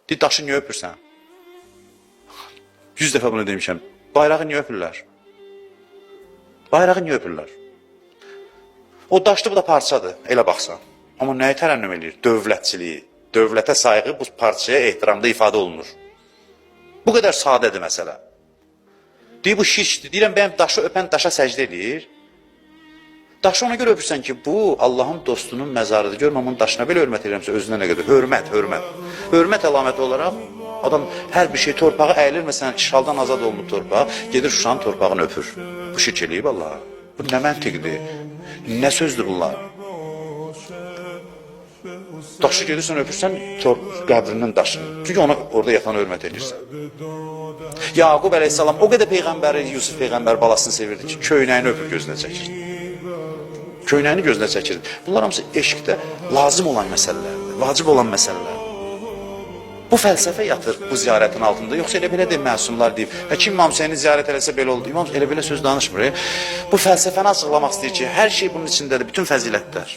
Deyir, daşı niyə öpürsən? 100 dəfə bunu demişəm. Bayrağı niyə öpürlər? Bayrağı niyə öpürlər? O daşlı, bu da parçadır, elə baxsan. Amma nəyi tərənnüm edir? Dövlətçiliyi, dövlətə sayğı bu parçaya ehtiramda ifadə olunur. Bu qədər sadədir məsələ. Deyir, bu şirkdir. Deyirəm, bəyəm daşı öpən daşa səcdə edir. Daşı ona görə öpürsən ki, bu Allahın dostunun məzarıdır. Görmə, onun daşına belə hörmət edirəmsə, özünə nə qədər? Hörmət, hörmət. Hörmət əlaməti olaraq adam hər bir şey torpağa əyilir, məsələn, işğaldan azad olunub torpaq, gedir Şuşanın torpağını öpür. Bu şirk eləyib Allah. Bu nə məntiqdir? Nə sözdür bunlar? Daşı gedirsən, öpürsən qəbrinin daşını. Çünki ona orada yatan hörmət edirsən. Yaqub əleyhissalam o qədər peyğəmbəri, Yusuf peyğəmbər balasını sevirdi ki, köynəyini öpür gözünə çəkirdi. Köynəyini gözünə çəkirdi. Bunlar hamısı eşqdə lazım olan məsələlərdir, vacib olan məsələlərdir. Bu fəlsəfə yatır bu ziyarətin altında. Yoxsa elə belə deyib məsumlar deyib. Kim İmam Hüseyni ziyarət eləsə belə oldu. İmam elə belə söz danışmır. Bu fəlsəfəni açıqlamaq istəyir ki, hər şey bunun içindədir, bütün fəzilətlər.